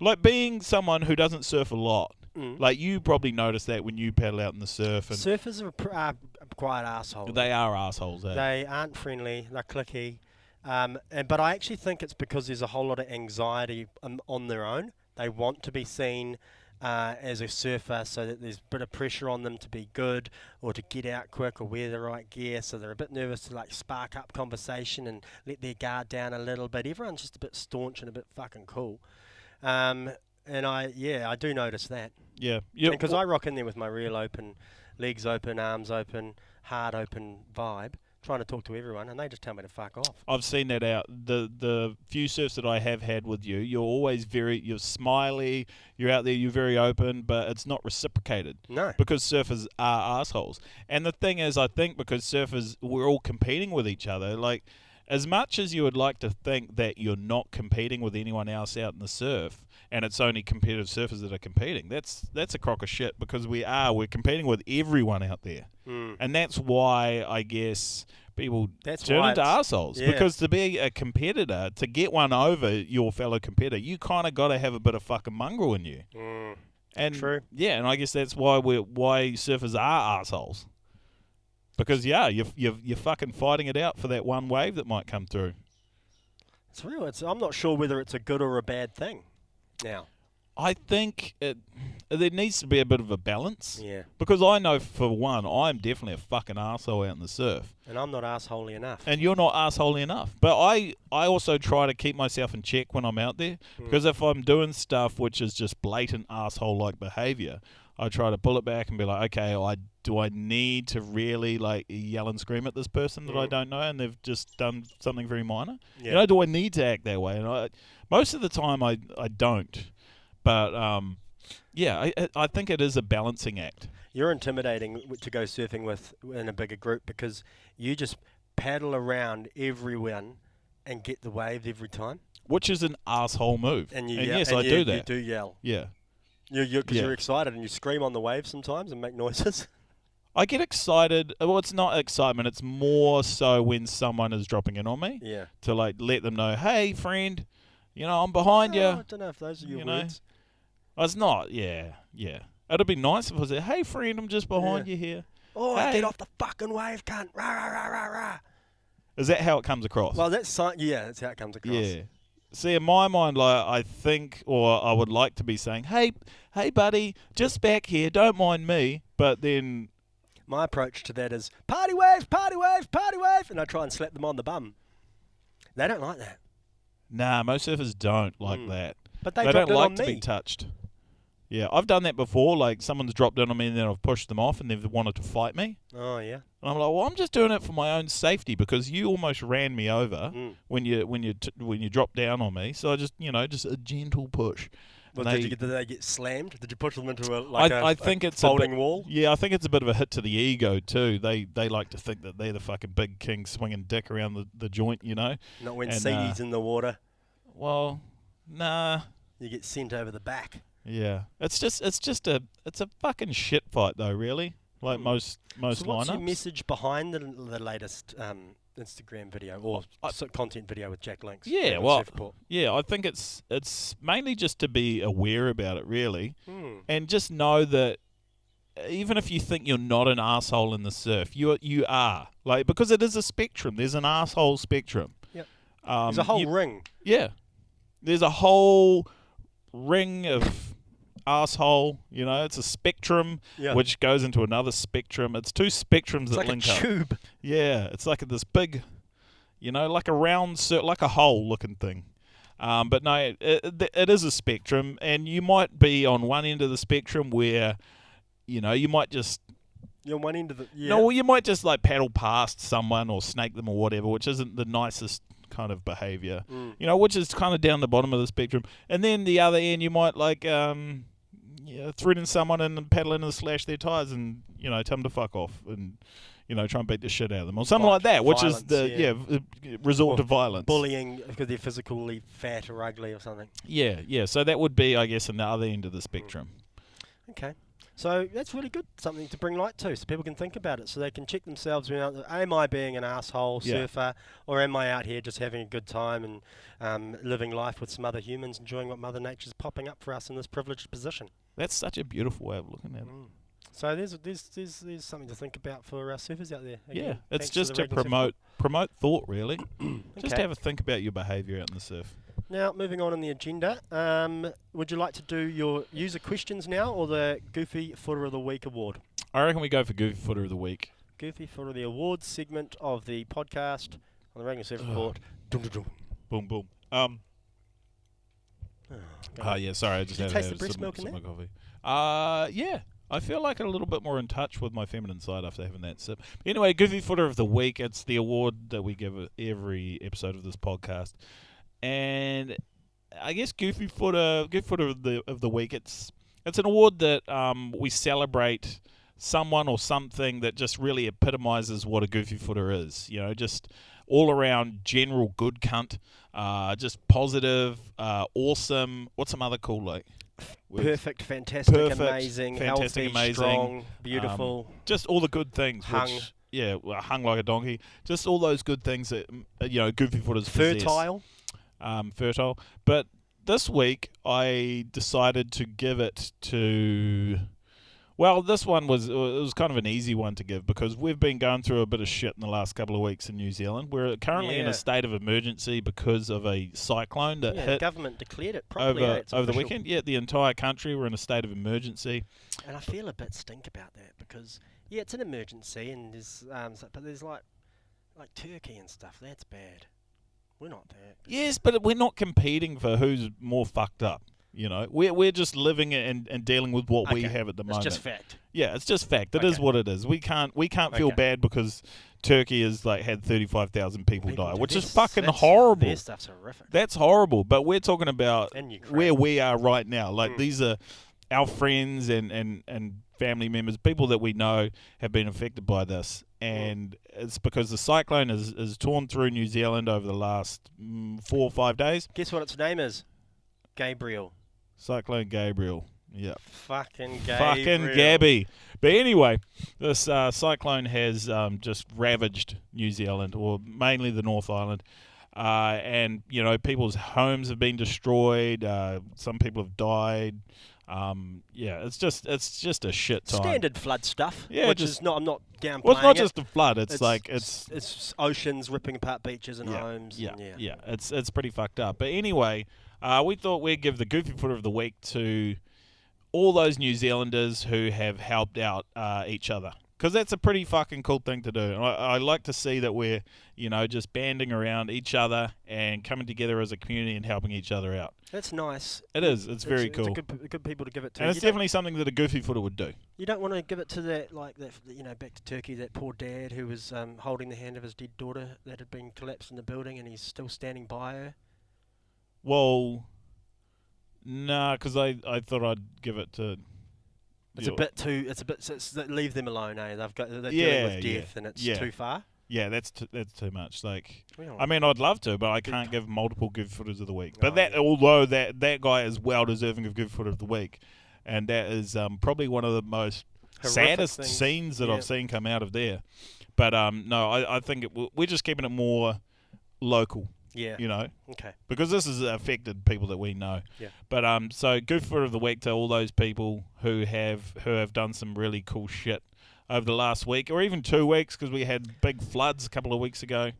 Like being someone who doesn't surf a lot. Like you probably notice that when you paddle out in the surf. And surfers are quite assholes. They are assholes. They aren't friendly. They're cliquey. But I actually think it's because there's a whole lot of anxiety on their own. They want to be seen as a surfer, so that there's a bit of pressure on them to be good or to get out quick or wear the right gear, so they're a bit nervous to like spark up conversation and let their guard down a little bit. Everyone's just a bit staunch and a bit fucking cool. And I do notice that. Yeah. Because I rock in there with my reel open, legs open, arms open. hard, open vibe, trying to talk to everyone, and they just tell me to fuck off. I've seen that out. The few surfs that I have had with you, you're always you're smiley, you're out there, you're very open, but it's not reciprocated. No. Because surfers are assholes. And the thing is, I think because surfers, we're all competing with each other. Like, as much as you would like to think that you're not competing with anyone else out in the surf, and it's only competitive surfers that are competing, that's a crock of shit, because we're competing with everyone out there. And that's why I guess people turn into assholes. Yeah. Because to be a competitor, to get one over your fellow competitor, you kind of got to have a bit of fucking mongrel in you. And True. Yeah, and I guess that's why why surfers are assholes. Because you're fucking fighting it out for that one wave that might come through. It's real. I'm not sure whether it's a good or a bad thing now. I think there needs to be a bit of a balance. Yeah. Because I know, for one, I'm definitely a fucking arsehole out in the surf. And I'm not assholey enough. And you're not arsehole enough. But I also try to keep myself in check when I'm out there. Because if I'm doing stuff which is just blatant arsehole-like behaviour, I try to pull it back and be like, okay, do I need to really like yell and scream at this person that I don't know and they've just done something very minor? Yeah. You know, do I need to act that way? And most of the time I don't. But I think it is a balancing act. You're intimidating to go surfing with in a bigger group because you just paddle around everyone and get the wave every time. Which is an asshole move. And yes, I do that. You do yell. Yeah. Because you're excited and you scream on the wave sometimes and make noises. I get excited. Well, it's not excitement. It's more so when someone is dropping in on me. Yeah. To like let them know, hey, friend, I'm behind you. I don't know if those are your words. It's not. Yeah. It'd be nice if I said, hey, friend, I'm just behind you here. Oh, hey. get off the fucking wave, cunt. Rah, rah, rah, rah, rah. Is that how it comes across? Well, that's how it comes across. Yeah. See, in my mind, like I think, or I would like to be saying, hey, buddy, just back here, don't mind me. But then my approach to that is party wave, party wave, party wave, and I try and slap them on the bum. They don't like that. Nah, most surfers don't like that. But they don't like on to me. be touched. Yeah, I've done that before. Like someone's dropped in on me and then I've pushed them off and they've wanted to fight me. Oh yeah. And I'm like, well, I'm just doing it for my own safety because you almost ran me over when you dropped down on me. So I just just a gentle push. Well, did they get slammed? Did you push them into I think it's folding wall? Yeah, I think it's a bit of a hit to the ego too. They like to think that they're the fucking big king swinging dick around the joint, Not when Seagy's in the water. Well, nah. You get sent over the back. Yeah, it's a fucking shit fight though, really. Like most so lineups. What's your message behind the latest Instagram video or content video with Jack Links? Yeah, I think it's mainly just to be aware about it, really, and just know that even if you think you're not an asshole in the surf, you are, like, because it is a spectrum. There's an asshole spectrum. Yep. There's a whole ring. Yeah, there's a whole ring of asshole, it's a spectrum which goes into another spectrum. It's two spectrums that link up. It's like a tube. Yeah, it's like this big, like a round, like a hole looking thing. But no, it is a spectrum, and you might be on one end of the spectrum where, you might just. You're on one end of the. Yeah. No, well, you might just like paddle past someone or snake them or whatever, which isn't the nicest kind of behavior, which is kind of down the bottom of the spectrum. And then the other end, you might like threaten someone and paddle in and slash their tires and tell them to fuck off and try and beat the shit out of them or something like that, which violence, is resort to violence, bullying because they're physically fat or ugly or something. Yeah. So that would be, I guess, on the other end of the spectrum. Okay. So that's really good, something to bring light to, so people can think about it, so they can check themselves out. Am I being an asshole surfer, or am I out here just having a good time and living life with some other humans, enjoying what Mother Nature's popping up for us in this privileged position? That's such a beautiful way of looking at it. So there's something to think about for surfers out there. Again, it's just to promote thought, really. Just have a think about your behaviour out in the surf. Now, moving on in the agenda, would you like to do your user questions now or the Goofy Footer of the Week award? I reckon we go for Goofy Footer of the Week. Goofy Footer of the awards segment of the podcast on the Ranking Surf Report. Boom, boom. Yeah, sorry, I just had to have some of my coffee. Yeah, I feel like a little bit more in touch with my feminine side after having that sip. Anyway, Goofy Footer of the Week. It's the award that we give every episode of this podcast. And I guess Goofy Footer of the Week, it's an award that we celebrate someone or something that just really epitomizes what a Goofy Footer is. You know, just all around general good cunt, just positive, awesome. What's some other cool like? Perfect, fantastic, Perfect, amazing, fantastic, healthy, amazing, strong, beautiful. Just all the good things. Hung. Hung like a donkey. Just all those good things that Goofy Footers possess. Fertile. Fertile. But this week I decided to give it to. Well, this one was kind of an easy one to give because we've been going through a bit of shit in the last couple of weeks in New Zealand. We're currently in a state of emergency because of a cyclone that hit. The government declared it properly over the weekend. Yeah, the entire country we're in a state of emergency. And I feel a bit stink about that because it's an emergency and there's but there's like Turkey and stuff. That's bad. We're not that. Yes, but we're not competing for who's more fucked up. You know, we're just living and dealing with what we have at the moment. It's just fact. Yeah, it's just fact. It is what it is. We can't feel bad because Turkey has had 35,000 people die, which is fucking horrible. Their stuff's horrific. That's horrible. But we're talking about where we are right now. Like these are our friends and family members, people that we know have been affected by this, and it's because the cyclone is torn through New Zealand over the last 4 or 5 days. Guess what its name is? Gabriel. Cyclone Gabriel. Yeah. Fucking Gabriel. Fucking Gabby. But anyway, this cyclone has just ravaged New Zealand, or mainly the North Island. And, people's homes have been destroyed. Some people have died. It's just a shit time. Standard flood stuff. Yeah, I'm not downplaying. Well, it's not just a flood. It's oceans ripping apart beaches and homes. Yeah. It's pretty fucked up. But anyway, we thought we'd give the Goofy Footer of the Week to all those New Zealanders who have helped out each other. Because that's a pretty fucking cool thing to do. I like to see that we're, just banding around each other and coming together as a community and helping each other out. That's nice. It is. It's very cool. It's good people to give it to. And it's definitely something that a Goofy Footer would do. You don't want to give it to that, back to Turkey, that poor dad who was holding the hand of his dead daughter that had been collapsed in the building and he's still standing by her. Well, nah, because I thought I'd give it to... leave them alone, eh? They're dealing with death and it's too far. Yeah, that's too much. I'd love to, but I can't give multiple Goofy Footers of the Week. But although that guy is well deserving of Goofy Footer of the Week, and that is probably one of the most saddest scenes that I've seen come out of there. But no, I think we're just keeping it more local. Yeah. Okay. Because this has affected people that we know. Yeah. But so Goofy Footer of the Week to all those people who have done some really cool shit over the last week, or even 2 weeks, because we had big floods a couple of weeks ago.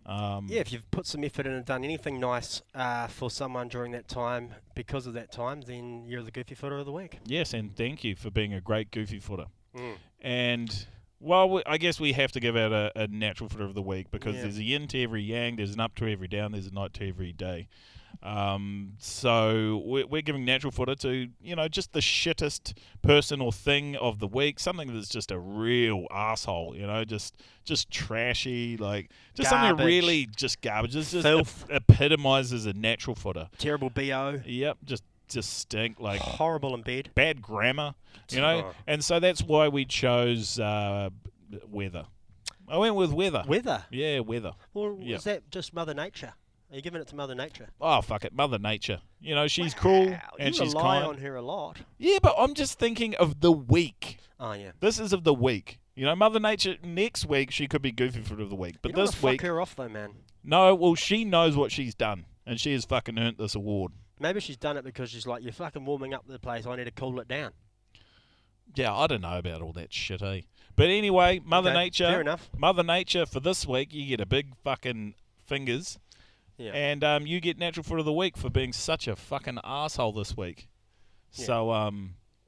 If you've put some effort in and done anything nice for someone during that time, because of that time, then you're the Goofy Footer of the Week. Yes, and thank you for being a great Goofy Footer. And... well, I guess we have to give out a natural footer of the week because there's a yin to every yang, there's an up to every down, there's a night to every day. So we're giving natural footer to, just the shittest person or thing of the week, something that's just a real asshole, just trashy, just something really just garbage. It just epitomizes a natural footer. Terrible BO. Yep, just stink, horrible in bed, bad grammar, and so that's why we chose weather. I went with weather. Weather? Yeah, weather. Well, is that just Mother Nature? Are you giving it to Mother Nature? Oh, fuck it, Mother Nature. She's cruel and she's kind. You rely on her a lot. Yeah, but I'm just thinking of the week. Oh, yeah. This is of the week. Mother Nature, next week she could be Goofy Footer of the Week, but this week... fuck her off though, man. No, well, she knows what she's done, and she has fucking earned this award. Maybe she's done it because she's like, you're fucking warming up the place, I need to cool it down. Yeah, I don't know about all that shit, eh? But anyway, Mother Nature... Fair enough. Mother Nature, for this week, you get a big fucking fingers. Yeah. And you get Natural Foot of the Week for being such a fucking asshole this week. Yeah. So,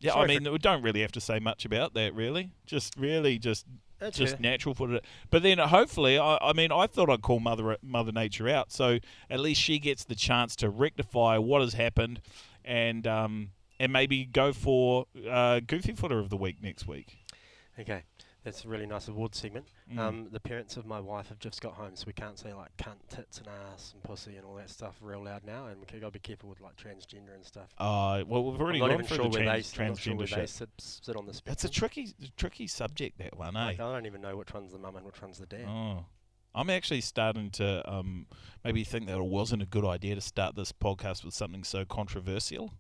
we don't really have to say much about that, really. Just Natural Foot of it. But then, hopefully, I thought I'd call Mother Nature out, so at least she gets the chance to rectify what has happened and and maybe go for Goofy Footer of the Week next week. Okay, that's a really nice award segment. Mm. The parents of my wife have just got home, so we can't say like cunt, tits, and ass, and pussy, and all that stuff real loud now, and we gotta be careful with like transgender and stuff. Well, we've already I'm not gone even through sure the where transgender they shit. sit on the spectrum. It's a tricky subject, that one, eh? Like, I don't even know which one's the mum and which one's the dad. Oh. I'm actually starting to maybe think that it wasn't a good idea to start this podcast with something so controversial.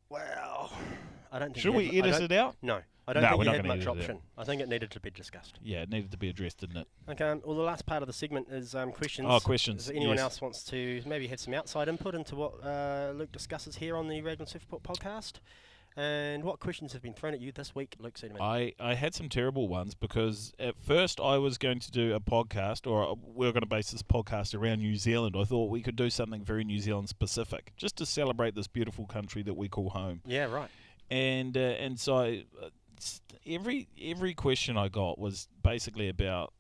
Well, I don't think. Should we edit it out? No, I don't No, think we're you not had gonna much edit it option. I think it needed to be discussed. Yeah, it needed to be addressed, didn't it? Okay, well, the last part of the segment is questions. Oh, questions. If anyone yes. else wants to maybe have some outside input into what Luke discusses here on the Raglan Surfport podcast? And what questions have been thrown at you this week, Luke Sederman? I had some terrible ones because at first I was going to do a podcast, or we were going to base this podcast around New Zealand. I thought we could do something very New Zealand specific, just to celebrate this beautiful country that we call home. Yeah, right. And so every question I got was basically about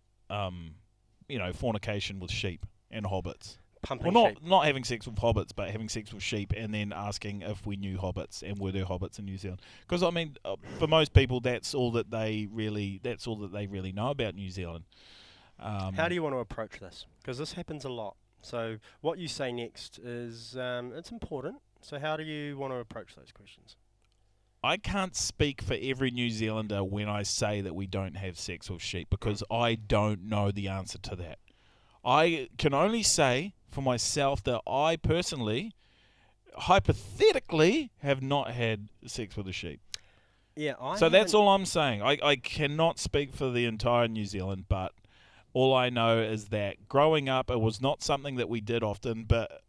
fornication with sheep and hobbits. Pumping Well, sheep. not having sex with hobbits, but having sex with sheep, and then asking if we knew hobbits and were there hobbits in New Zealand. Because I mean, for most people, that's all that they really know about New Zealand. How do you want to approach this? Because this happens a lot. So what you say next is it's important. So how do you want to approach those questions? I can't speak for every New Zealander when I say that we don't have sex with sheep, because I don't know the answer to that. I can only say for myself that I personally, hypothetically, have not had sex with a sheep. Yeah, So that's all I'm saying. I cannot speak for the entire New Zealand, but all I know is that growing up, it was not something that we did often, but,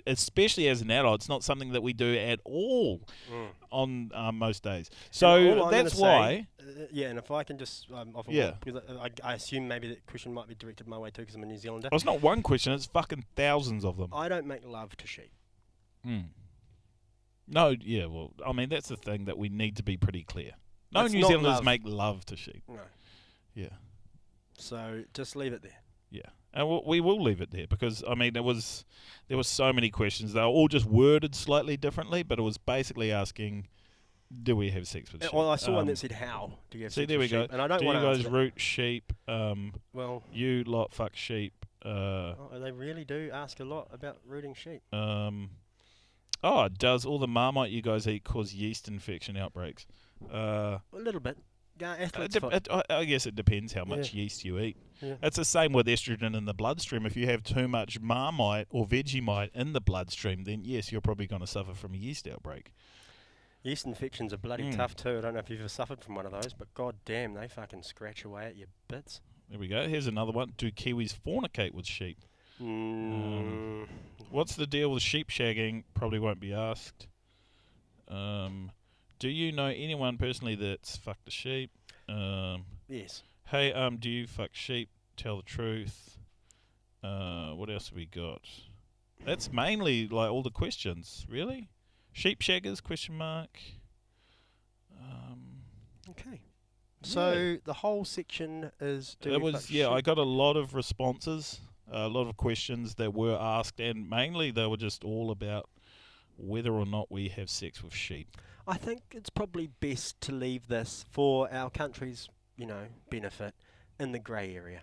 especially as an adult, it's not something that we do at all on most days. So that's why... and if I can just offer Yeah. one, because I assume maybe that question might be directed my way too, because I'm a New Zealander. Well, it's not one question, it's fucking thousands of them. I don't make love to sheep. No, yeah, well, I mean, that's the thing that we need to be pretty clear. No It's New not Zealanders love. make love to sheep. No. Yeah, So just leave it there. yeah. And we will leave it there because, I mean, there was so many questions. They were all just worded slightly differently, but it was basically asking, do we have sex with sheep? Well, I saw one that said, how do you have See, sex there we with go. sheep? And I don't Do want you to guys answer that. root sheep? Well, You lot fuck sheep. oh, they really do ask a lot about rooting sheep. Does all the Marmite you guys eat cause yeast infection outbreaks? A little bit. Yeah, athletes I guess it depends how much yeast you eat. Yeah. It's the same with estrogen in the bloodstream. If you have too much Marmite or Vegemite in the bloodstream, then yes, you're probably going to suffer from a yeast outbreak. Yeast infections are bloody tough too. I don't know if you've ever suffered from one of those, but god damn, they fucking scratch away at your bits. There we go. Here's another one. Do Kiwis fornicate with sheep? What's the deal with sheep shagging? Probably won't be asked. Do you know anyone personally that's fucked a sheep? Yes. Hey, do you fuck sheep? Tell the truth. What else have we got? That's mainly like all the questions, really. Sheep shaggers? Question mark. Okay. So the whole section is. I got a lot of responses, a lot of questions that were asked, and mainly they were just all about whether or not we have sex with sheep. I think it's probably best to leave this for our country's, benefit in the grey area.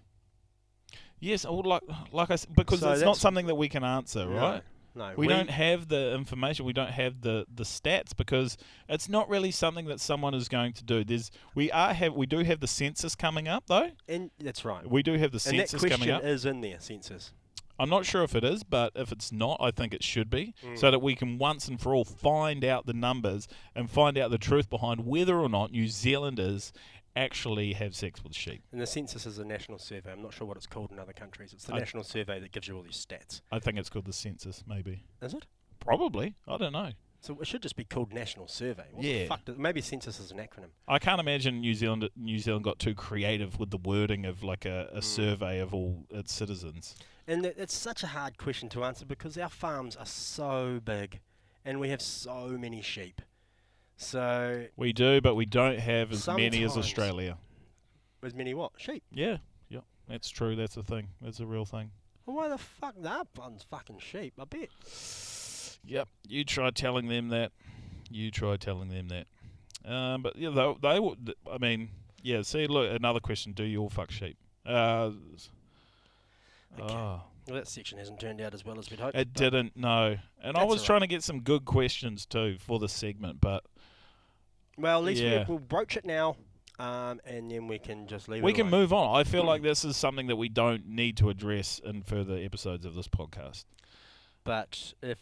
Yes, like I said, because So it's not that's- something that we can answer, right? No. We don't have the information. We don't have the stats because it's not really something that someone is going to do. We do have the census coming up though. And that's right. We do have the And that census coming question up. is in there, census. I'm not sure if it is, but if it's not, I think it should be, so that we can once and for all find out the numbers and find out the truth behind whether or not New Zealanders actually have sex with sheep. And the census is a national survey. I'm not sure what it's called in other countries. It's the I- national survey that gives you all these stats. I think it's called the census, maybe. Is it? Probably. I don't know. So it should just be called national survey. What Yeah. the fuck maybe census is an acronym. I can't imagine New Zealand got too creative with the wording of like a survey of all its citizens. And it's such a hard question to answer because our farms are so big and we have so many sheep. So, We do, but we don't have as many as Sometimes. Australia. as many what? Sheep. Yeah, that's true. That's a thing. That's a real thing. Well, why the fuck that one's fucking sheep? I bet. Yep. You try telling them that. You try telling them that. But yeah, they would. I mean, yeah. See, look, another question: do you all fuck sheep? Okay. Well, that section hasn't turned out as well as we'd hoped. It didn't. No, and I That's was all trying to get some good questions too for the segment, but well, at least yeah. we'll broach it now, and then we can just leave it. We can alone. move on. I feel like this is something that we don't need to address in further episodes of this podcast. But do you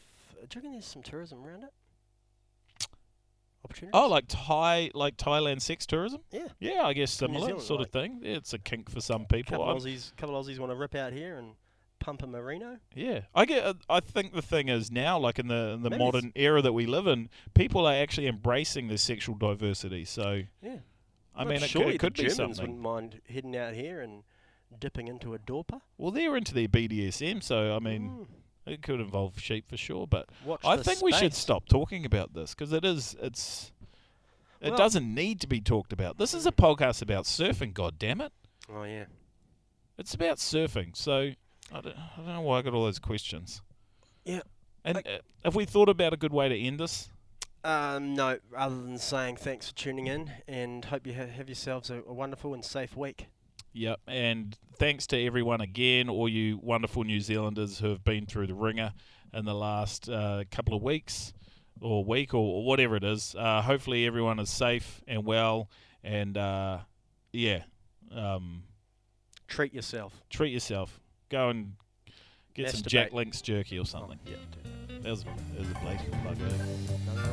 reckon there's some tourism around it? Opportunities? Oh, like Thailand sex tourism? Yeah. Yeah, I guess From New similar Zealand, sort of thing. Yeah, it's a kink for some people. Couple Aussies want to rip out here and pump a merino. Yeah, I think the thing is now, like in the Maybe modern era that we live in, people are actually embracing their sexual diversity. So Yeah. I mean, surely it could the be Germans something. wouldn't mind heading out here and dipping into a dorper. Well, they're into their BDSM, so I mean, it could involve sheep for sure. But Watch I this think we should space. stop talking about this because it Well- doesn't need to be talked about. This is a podcast about surfing. God damn it, Oh yeah. it's about surfing. So I don't know why I got all those questions. Yeah. And have we thought about a good way to end this? No, other than saying thanks for tuning in and hope you have yourselves a wonderful and safe week. Yep, and thanks to everyone again, all you wonderful New Zealanders who have been through the ringer in the last couple of weeks or week or whatever it is. Hopefully everyone is safe and well, and Treat yourself. treat yourself. Go and get some Masturbate. Jack Link's jerky or something. Yeah. That was a blatant plug. No,